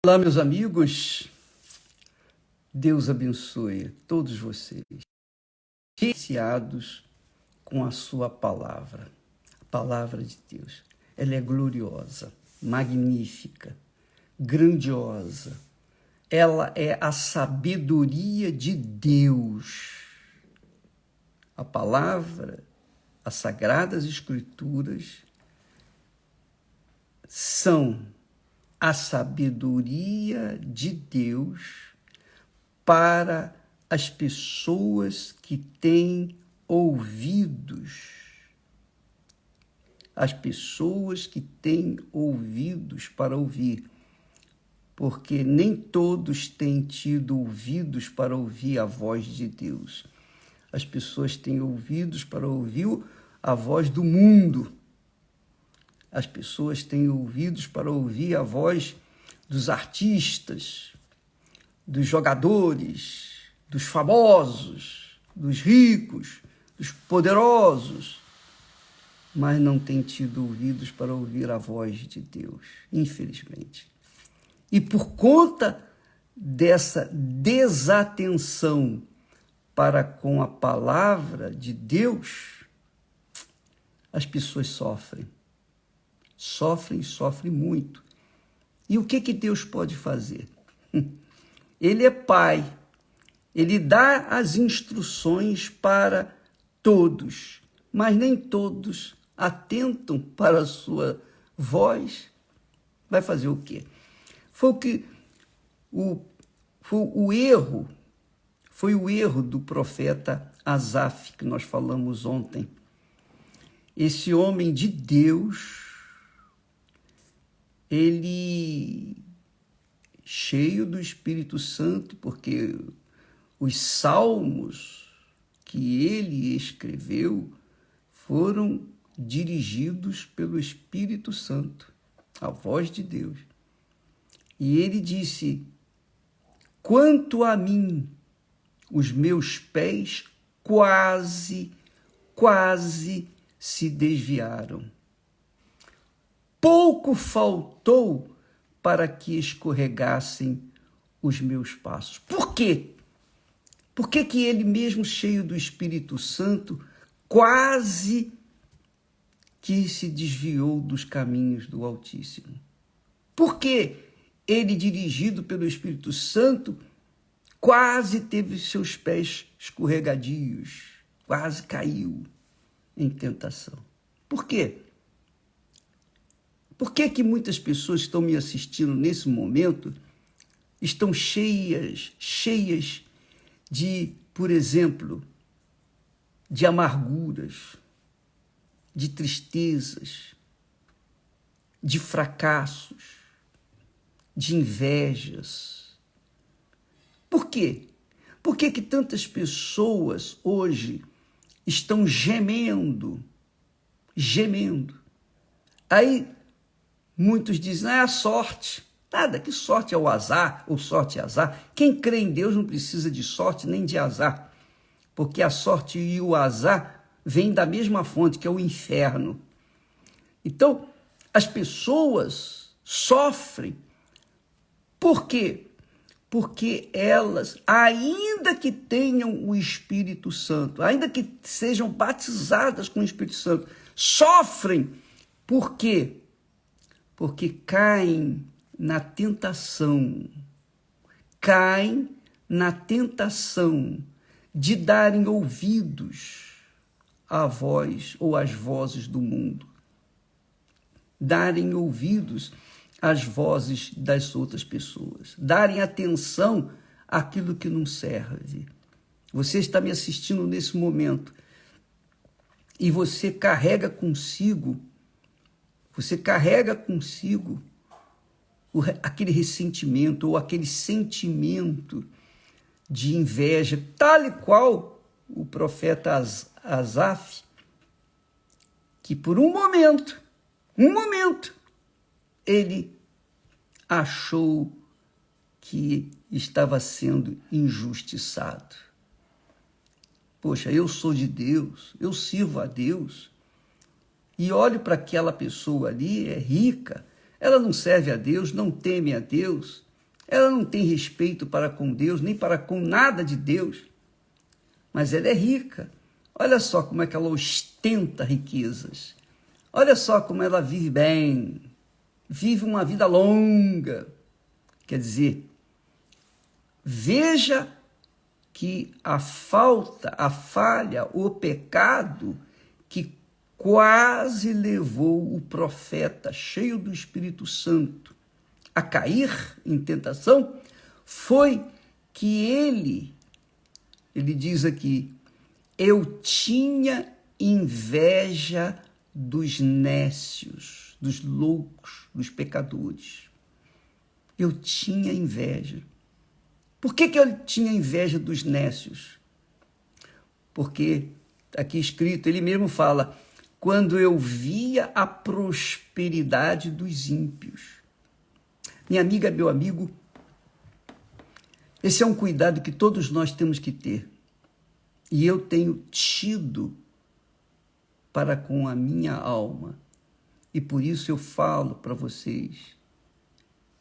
Olá, meus amigos. Deus abençoe todos vocês, iniciados com a sua palavra. A palavra de Deus, ela é gloriosa, magnífica, grandiosa. Ela é a sabedoria de Deus. A palavra, as Sagradas Escrituras, são a sabedoria de Deus para as pessoas que têm ouvidos. As pessoas que têm ouvidos para ouvir. Porque nem todos têm tido ouvidos para ouvir a voz de Deus. As pessoas têm ouvidos para ouvir a voz do mundo. As pessoas têm ouvidos para ouvir a voz dos artistas, dos jogadores, dos famosos, dos ricos, dos poderosos, mas não têm tido ouvidos para ouvir a voz de Deus, infelizmente. E por conta dessa desatenção para com a palavra de Deus, as pessoas sofrem. Sofrem muito. E o que Deus pode fazer? Ele é Pai, Ele dá as instruções para todos, mas nem todos atentam para a sua voz. Vai fazer o quê? Foi o erro do profeta Asaf, que nós falamos ontem. Esse homem de Deus, ele cheio do Espírito Santo, porque os salmos que ele escreveu foram dirigidos pelo Espírito Santo, a voz de Deus. E ele disse: quanto a mim, os meus pés quase se desviaram. Pouco faltou para que escorregassem os meus passos. Por quê? Por que ele mesmo, cheio do Espírito Santo, quase que se desviou dos caminhos do Altíssimo? Por que ele, dirigido pelo Espírito Santo, quase teve seus pés escorregadios, quase caiu em tentação? Por quê? Por que muitas pessoas que estão me assistindo nesse momento estão cheias de, por exemplo, de amarguras, de tristezas, de fracassos, de invejas? Por quê? Por que tantas pessoas hoje estão gemendo? Aí muitos dizem: a sorte. Nada, que sorte é o azar, ou sorte é azar. Quem crê em Deus não precisa de sorte nem de azar, porque a sorte e o azar vêm da mesma fonte, que é o inferno. Então, as pessoas sofrem. Por quê? Porque elas, ainda que tenham o Espírito Santo, ainda que sejam batizadas com o Espírito Santo, sofrem. Por quê? Porque caem na tentação de darem ouvidos à voz ou às vozes do mundo, darem ouvidos às vozes das outras pessoas, darem atenção àquilo que não serve. Você está me assistindo nesse momento e você carrega consigo aquele ressentimento ou aquele sentimento de inveja, tal e qual o profeta Asaf, que por um momento, ele achou que estava sendo injustiçado. Poxa, eu sou de Deus, eu sirvo a Deus, e olho para aquela pessoa ali, é rica, ela não serve a Deus, não teme a Deus, Ela não tem respeito para com Deus, nem para com nada de Deus, mas ela é rica. Olha só como é que ela ostenta riquezas. Olha só como ela vive bem, vive uma vida longa. Quer dizer, veja que a falta, a falha, o pecado que quase levou o profeta, cheio do Espírito Santo, a cair em tentação, foi que ele diz aqui, eu tinha inveja dos nécios, dos loucos, dos pecadores. Eu tinha inveja. Por que eu tinha inveja dos nécios? Porque, aqui escrito, ele mesmo fala, quando eu via a prosperidade dos ímpios. Minha amiga, meu amigo, esse é um cuidado que todos nós temos que ter. E eu tenho tido para com a minha alma. E por isso eu falo para vocês.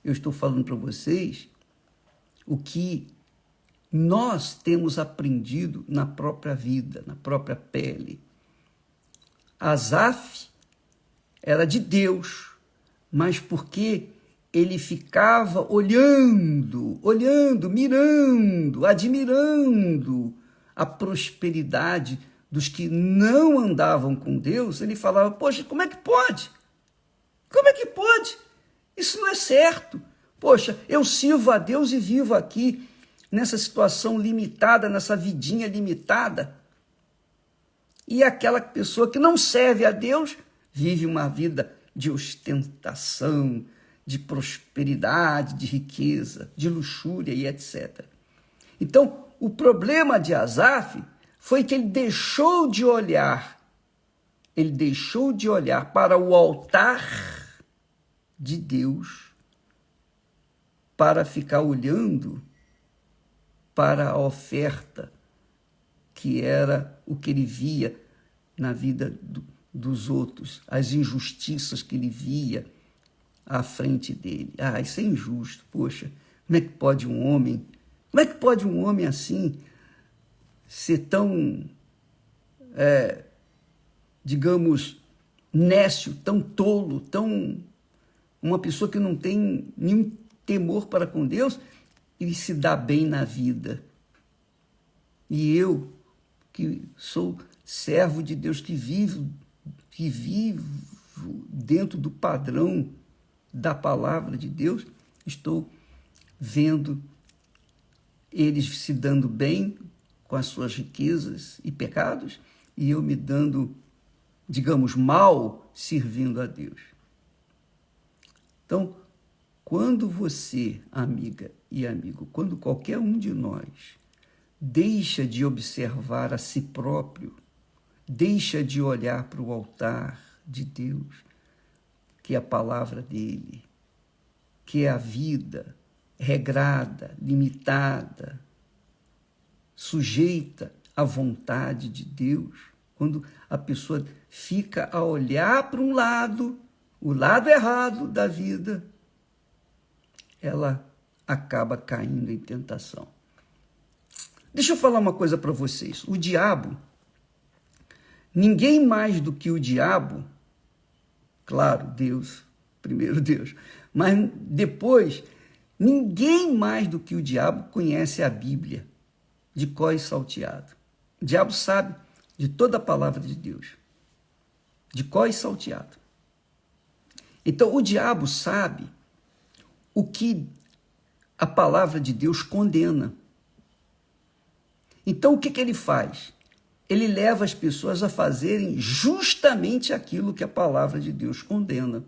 Eu estou falando para vocês o que nós temos aprendido na própria vida, na própria pele. Asaf era de Deus, mas porque ele ficava olhando, mirando, admirando a prosperidade dos que não andavam com Deus, ele falava, poxa, como é que pode? Como é que pode? Isso não é certo. Poxa, eu sirvo a Deus e vivo aqui nessa situação limitada, nessa vidinha limitada. E aquela pessoa que não serve a Deus vive uma vida de ostentação, de prosperidade, de riqueza, de luxúria e etc. Então, o problema de Asaf foi que ele deixou de olhar para o altar de Deus para ficar olhando para a oferta, que era o que ele via na vida dos outros, as injustiças que ele via à frente dele. Ah, isso é injusto, poxa, como é que pode um homem assim ser tão, digamos, nécio, tão tolo, tão uma pessoa que não tem nenhum temor para com Deus e se dá bem na vida. E eu, que sou servo de Deus, que vivo dentro do padrão da palavra de Deus, estou vendo eles se dando bem com as suas riquezas e pecados, e eu me dando, digamos, mal servindo a Deus. Então, quando você, amiga e amigo, quando qualquer um de nós deixa de observar a si próprio, deixa de olhar para o altar de Deus, que é a palavra dele, que é a vida regrada, limitada, sujeita à vontade de Deus, quando a pessoa fica a olhar para um lado, o lado errado da vida, ela acaba caindo em tentação. Deixa eu falar uma coisa para vocês. O diabo, ninguém mais do que o diabo, claro, Deus, primeiro Deus, mas depois, ninguém mais do que o diabo conhece a Bíblia de cor e salteado. O diabo sabe de toda a palavra de Deus, de cor e salteado. Então, o diabo sabe o que a palavra de Deus condena. Então, o que ele faz? Ele leva as pessoas a fazerem justamente aquilo que a palavra de Deus condena.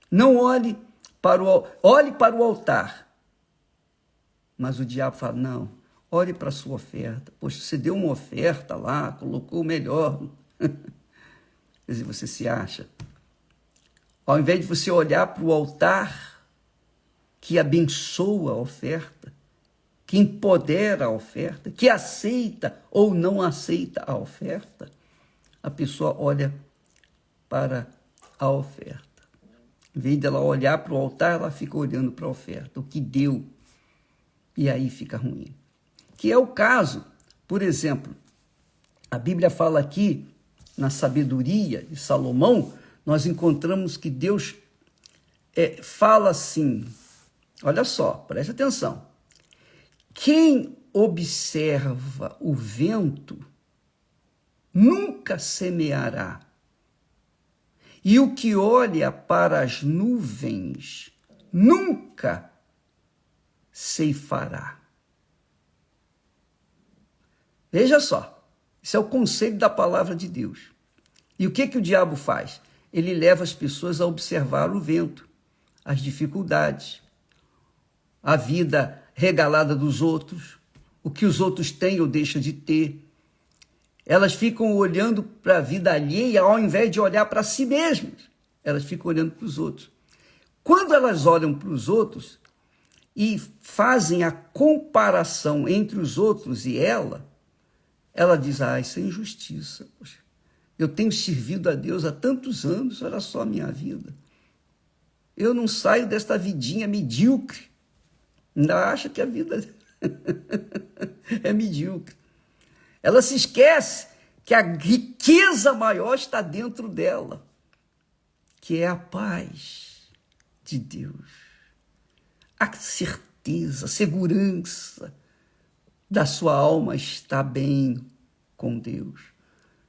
Não olhe para o altar. Mas o diabo fala, não, olhe para a sua oferta. Poxa, você deu uma oferta lá, colocou o melhor. Quer dizer, você se acha. Ao invés de você olhar para o altar que abençoa a oferta, que empodera a oferta, que aceita ou não aceita a oferta, a pessoa olha para a oferta. Em vez dela olhar para o altar, ela fica olhando para a oferta, o que deu. E aí fica ruim. Que é o caso, por exemplo, a Bíblia fala aqui, na sabedoria de Salomão, nós encontramos que Deus fala assim, olha só, preste atenção. Quem observa o vento nunca semeará, e o que olha para as nuvens nunca ceifará. Veja só, esse é o conselho da palavra de Deus. E o que o diabo faz? Ele leva as pessoas a observar o vento, as dificuldades, a vida regalada dos outros, o que os outros têm ou deixam de ter. Elas ficam olhando para a vida alheia ao invés de olhar para si mesmas. Elas ficam olhando para os outros. Quando elas olham para os outros e fazem a comparação entre os outros e ela diz, isso é injustiça. Poxa, eu tenho servido a Deus há tantos anos, olha só a minha vida. Eu não saio desta vidinha medíocre. Ainda acha que a vida é medíocre. Ela se esquece que a riqueza maior está dentro dela, que é a paz de Deus, a certeza, a segurança da sua alma está bem com Deus,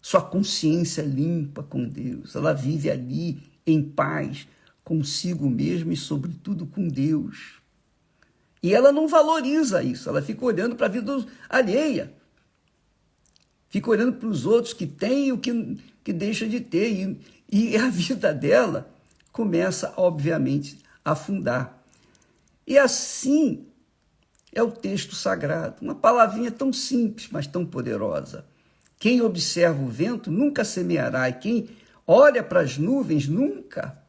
sua consciência limpa com Deus, ela vive ali em paz consigo mesma e sobretudo com Deus. E ela não valoriza isso, ela fica olhando para a vida alheia. Fica olhando para os outros que têm e o que deixa de ter. E a vida dela começa, obviamente, a afundar. E assim é o texto sagrado. Uma palavrinha tão simples, mas tão poderosa. Quem observa o vento nunca semeará, e quem olha para as nuvens nunca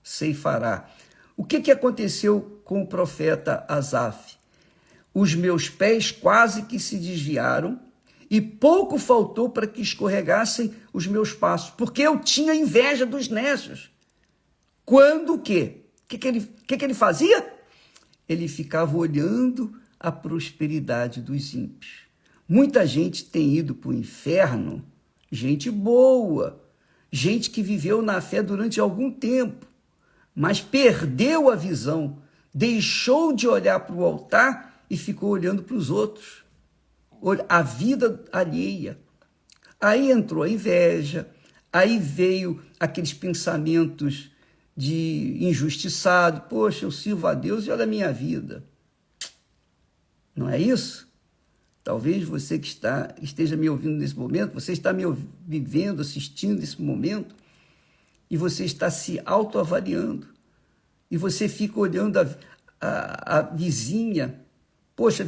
ceifará. O que aconteceu com o profeta Asaf? Os meus pés quase que se desviaram, e pouco faltou para que escorregassem os meus passos, porque eu tinha inveja dos nécios. Quando o quê? O que ele fazia? Ele ficava olhando a prosperidade dos ímpios. Muita gente tem ido para o inferno, gente boa, gente que viveu na fé durante algum tempo, mas perdeu a visão, deixou de olhar para o altar e ficou olhando para os outros. A vida alheia. Aí entrou a inveja, aí veio aqueles pensamentos de injustiçado. Poxa, eu sirvo a Deus e olha a minha vida. Não é isso? Talvez você que esteja me ouvindo nesse momento, você está me vivendo, assistindo nesse momento, e você está se autoavaliando. E você fica olhando a vizinha. Poxa,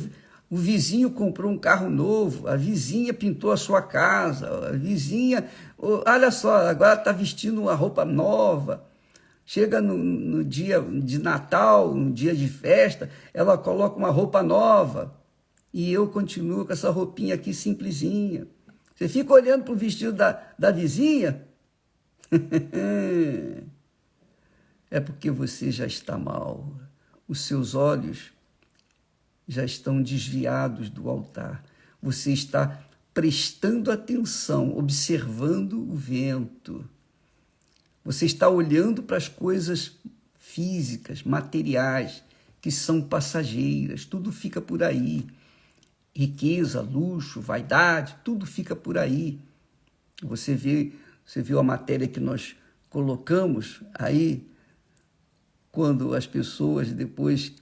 o vizinho comprou um carro novo, a vizinha pintou a sua casa, a vizinha, olha só, agora está vestindo uma roupa nova. Chega no dia de Natal, no dia de festa, ela coloca uma roupa nova e eu continuo com essa roupinha aqui simplesinha. Você fica olhando para o vestido da vizinha? É porque você já está mal. Os seus olhos já estão desviados do altar. Você está prestando atenção, observando o vento. Você está olhando para as coisas físicas, materiais, que são passageiras. Tudo fica por aí. Riqueza, luxo, vaidade, tudo fica por aí. Você viu a matéria que nós colocamos aí, quando as pessoas, depois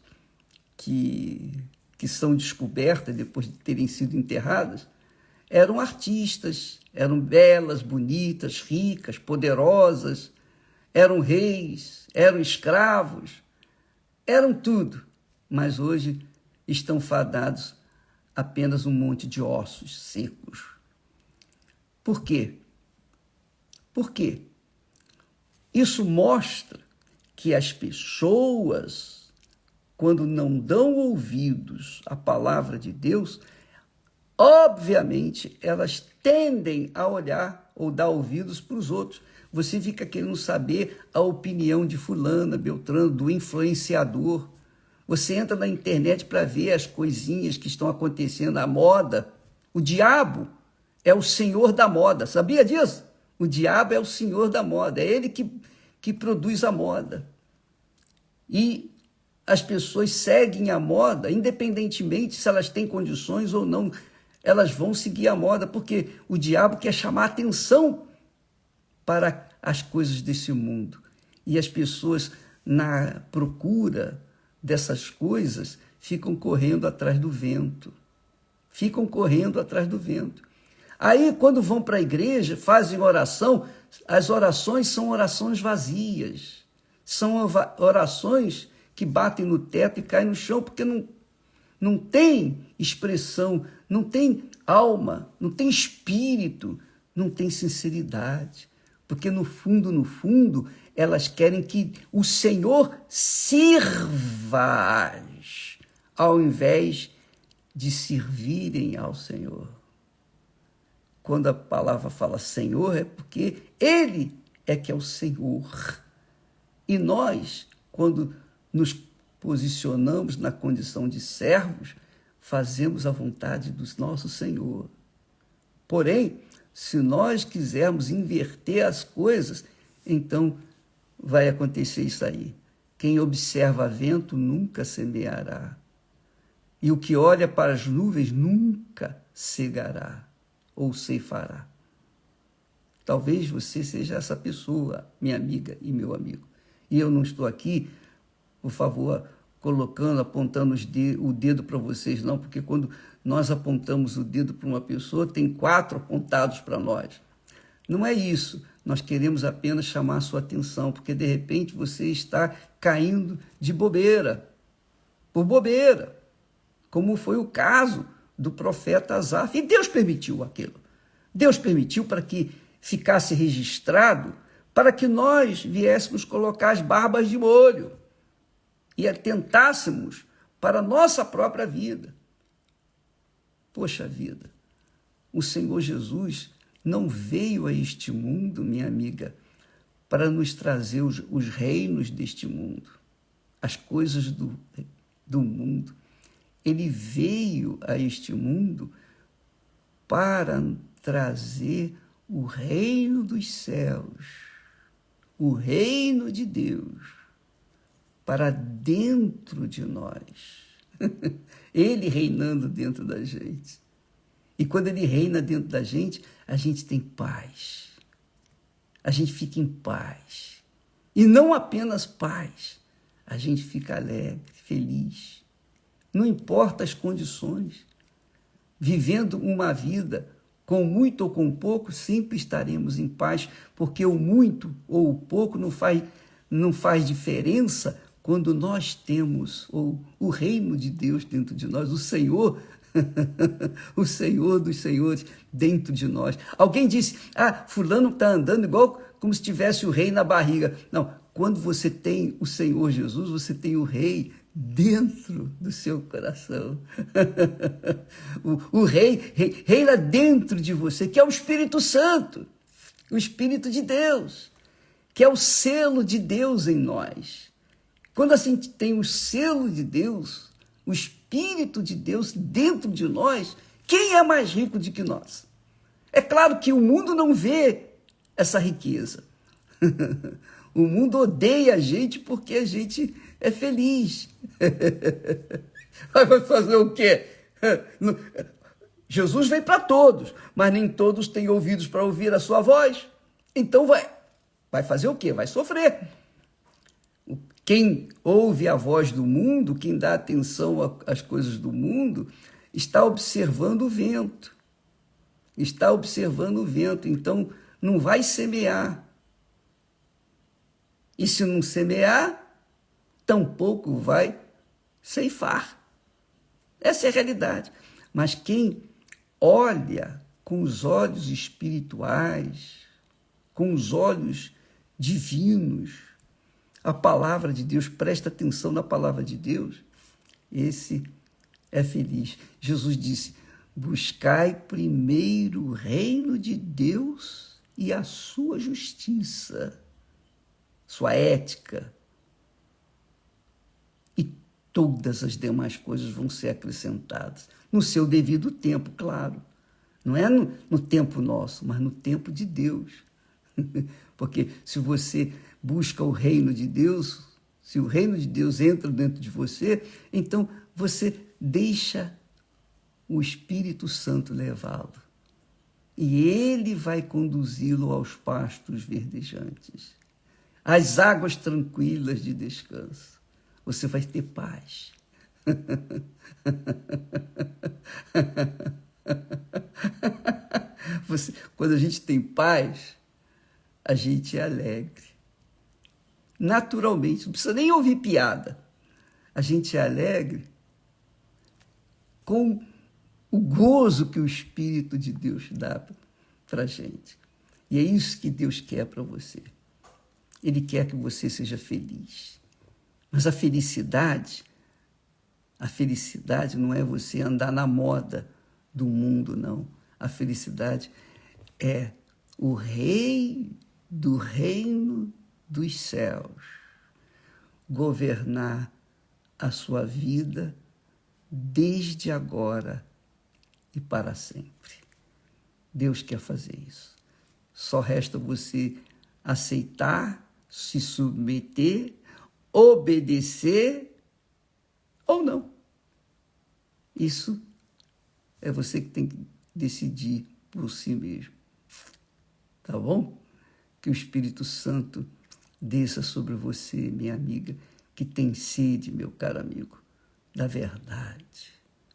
que são descobertas, depois de terem sido enterradas, eram artistas, eram belas, bonitas, ricas, poderosas, eram reis, eram escravos, eram tudo, mas hoje estão fadados apenas um monte de ossos secos. Por quê? Por quê? Isso mostra que as pessoas, quando não dão ouvidos à palavra de Deus, obviamente elas tendem a olhar ou dar ouvidos para os outros, Você fica querendo saber a opinião de fulana, beltrano, do influenciador. Você entra na internet para ver as coisinhas que estão acontecendo, a moda. O diabo é o senhor da moda, sabia disso? O diabo é o senhor da moda, é ele que produz a moda. E as pessoas seguem a moda, independentemente se elas têm condições ou não, elas vão seguir a moda, porque o diabo quer chamar atenção para as coisas desse mundo. E as pessoas, na procura dessas coisas, ficam correndo atrás do vento. Ficam correndo atrás do vento. Aí, quando vão para a igreja, fazem oração, as orações são orações vazias. São orações que batem no teto e caem no chão, porque não tem expressão, não tem alma, não tem espírito, não tem sinceridade. Porque no fundo, elas querem que o Senhor sirva-as, ao invés de servirem ao Senhor. Quando a palavra fala Senhor, é porque Ele é que é o Senhor. E nós, quando nos posicionamos na condição de servos, fazemos a vontade do nosso Senhor. Porém, se nós quisermos inverter as coisas, então vai acontecer isso aí. Quem observa vento nunca semeará. E o que olha para as nuvens nunca cegará ou ceifará. Talvez você seja essa pessoa, minha amiga e meu amigo. E eu não estou aqui, por favor, colocando, apontando o dedo para vocês, não, porque quando nós apontamos o dedo para uma pessoa, tem 4 apontados para nós. Não é isso. Nós queremos apenas chamar a sua atenção, porque de repente você está caindo de bobeira, por bobeira, como foi o caso do profeta Asaf. E Deus permitiu aquilo. Deus permitiu para que ficasse registrado, para que nós viéssemos colocar as barbas de molho e atentássemos para a nossa própria vida. Poxa vida, o Senhor Jesus não veio a este mundo, minha amiga, para nos trazer os reinos deste mundo, as coisas do mundo. Ele veio a este mundo para trazer o reino dos céus, o reino de Deus, para dentro de nós. Ele reinando dentro da gente. E quando ele reina dentro da gente, a gente tem paz. A gente fica em paz. E não apenas paz, a gente fica alegre, feliz. Não importa as condições. Vivendo uma vida com muito ou com pouco, sempre estaremos em paz, porque o muito ou o pouco não faz diferença quando nós temos o reino de Deus dentro de nós, o Senhor, o Senhor dos senhores dentro de nós. Alguém disse, fulano está andando igual como se tivesse o rei na barriga. Não, quando você tem o Senhor Jesus, você tem o rei dentro do seu coração. O rei reina dentro de você, que é o Espírito Santo, o Espírito de Deus, que é o selo de Deus em nós. Quando a gente tem o selo de Deus, o Espírito de Deus dentro de nós, quem é mais rico do que nós? É claro que o mundo não vê essa riqueza. O mundo odeia a gente porque a gente é feliz. Vai fazer o quê? Jesus veio para todos, mas nem todos têm ouvidos para ouvir a sua voz. Então vai fazer o quê? Vai sofrer. Quem ouve a voz do mundo, quem dá atenção às coisas do mundo, está observando o vento. Está observando o vento, então não vai semear. E se não semear, tampouco vai ceifar. Essa é a realidade. Mas quem olha com os olhos espirituais, com os olhos divinos, a palavra de Deus, presta atenção na palavra de Deus, esse é feliz. Jesus disse, buscai primeiro o reino de Deus e a sua justiça, sua ética, e todas as demais coisas vão ser acrescentadas, no seu devido tempo, claro. Não é no tempo nosso, mas no tempo de Deus. Porque se você busca o reino de Deus, se o reino de Deus entra dentro de você, então você deixa o Espírito Santo levá-lo. E ele vai conduzi-lo aos pastos verdejantes, às águas tranquilas de descanso. Você vai ter paz. Quando a gente tem paz, a gente é alegre. Naturalmente, não precisa nem ouvir piada. A gente é alegre com o gozo que o Espírito de Deus dá para a gente. E é isso que Deus quer para você. Ele quer que você seja feliz. Mas a felicidade não é você andar na moda do mundo, não. A felicidade é o rei do reino dos céus governar a sua vida desde agora e para sempre. Deus quer fazer isso. Só resta você aceitar, se submeter, obedecer ou não. Isso é você que tem que decidir por si mesmo. Tá bom? Que o Espírito Santo desça sobre você, minha amiga, que tem sede, meu caro amigo, da verdade.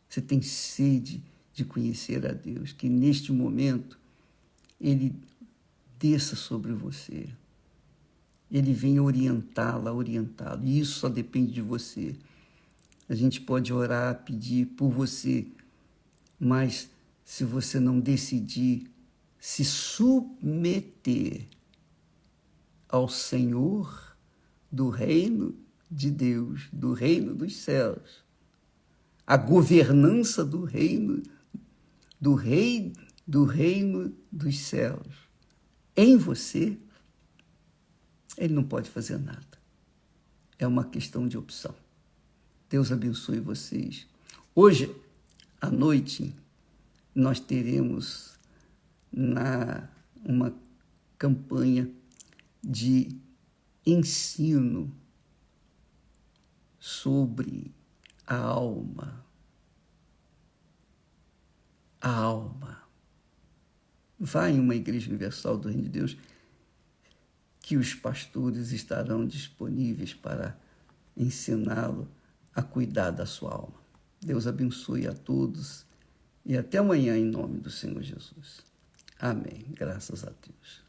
Você tem sede de conhecer a Deus, que neste momento Ele desça sobre você. Ele vem orientá-la, orientá-lo. E isso só depende de você. A gente pode orar, pedir por você, mas se você não decidir se submeter ao Senhor do reino de Deus, do reino dos céus, a governança do reino, do reino dos céus, em você, ele não pode fazer nada. É uma questão de opção. Deus abençoe vocês. Hoje, à noite, nós teremos uma campanha de ensino sobre a alma. A alma. Vá em uma igreja universal do Reino de Deus que os pastores estarão disponíveis para ensiná-lo a cuidar da sua alma. Deus abençoe a todos e até amanhã em nome do Senhor Jesus. Amém. Graças a Deus.